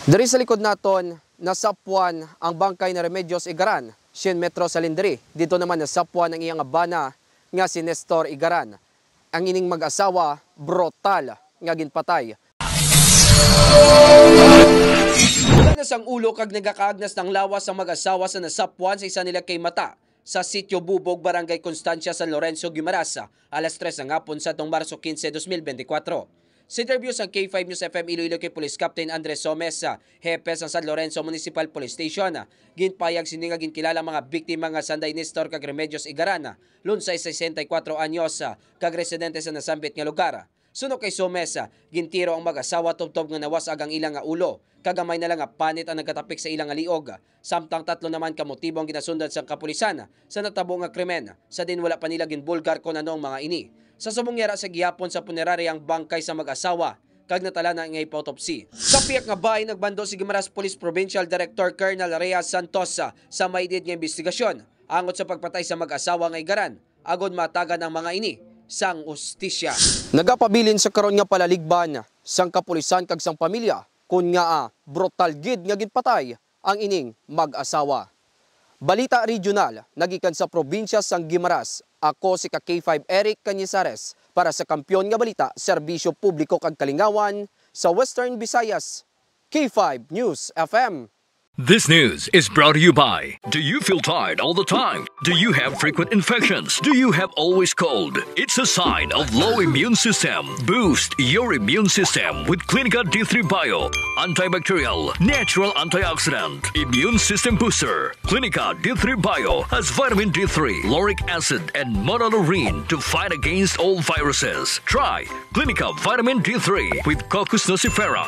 Dari sa likod naton, nasapwan ang bangkay na Remedios Igaran, 100 metro sa Lindiri. Dito naman nasapwan ang iyang abana nga si Nestor Igaran. Ang ining mag-asawa, brutal nga ginpatay. Wala sang ulo kag nagakaagnas ng lawas ang mag-asawa sa nasapwan sa isa nila kay mata sa Sitio Bubog, Barangay Constancia, San Lorenzo, Guimaras, alas 3 ng hapon sa Marso 15, 2024. Sa interview sa K5 News FM Iloilo kay Police Captain Andres Somes, hepe sa San Lorenzo Municipal Police Station, ginpayag sini nga ginkilala mga biktima nga sanday Nestor kag Remedios Igaran, lunsay 64 anyos, kag residente sa nasambit nga lugar. Suno kay Somes, gintiro ang mag-asawa tubtob nga nawasag ang ilang nga ulo, kagamay na lang nga panit ang nagkatapik sa ilang nga liog. Samtang 3 naman kamotibo ang ginasundan sa kapulisan sa natabo nga krimen, sa din wala pa nila ginbulgar kon anong mga ini. Sa sumungyara sa gihapon sa punerarya ang bangkay sa mag-asawa, kag natala na nga ipotopsy. Sa piyak nga bahay nagbando si Guimaras Police Provincial Director Colonel Rhea Santos sa maidid nga investigasyon angot sa pagpatay sa mag-asawa nga Igaran, agod matagan ang mga ini sang ustisya. Nagapabilin sa karon nga palaligban sang kapulisan kag sang pamilya kun nga brutal gid nga ginpatay ang ining mag-asawa. Balita Regional, nagikan sa probinsya sang Guimaras. Ako si K5 Eric Cañizares para sa Kampiyon nga Balita, Serbisyo Publiko kag Kalingawan sa Western Visayas. K5 News FM. This news is brought to you by, do you feel tired all the time? Do you have frequent infections? Do you have always cold? It's a sign of low immune system. Boost your immune system with Clinica D3 Bio, antibacterial, natural antioxidant, immune system booster. Clinica D3 Bio has vitamin D3, lauric acid, and monolurine to fight against all viruses. Try Clinica Vitamin D3 with Coccus nocifera.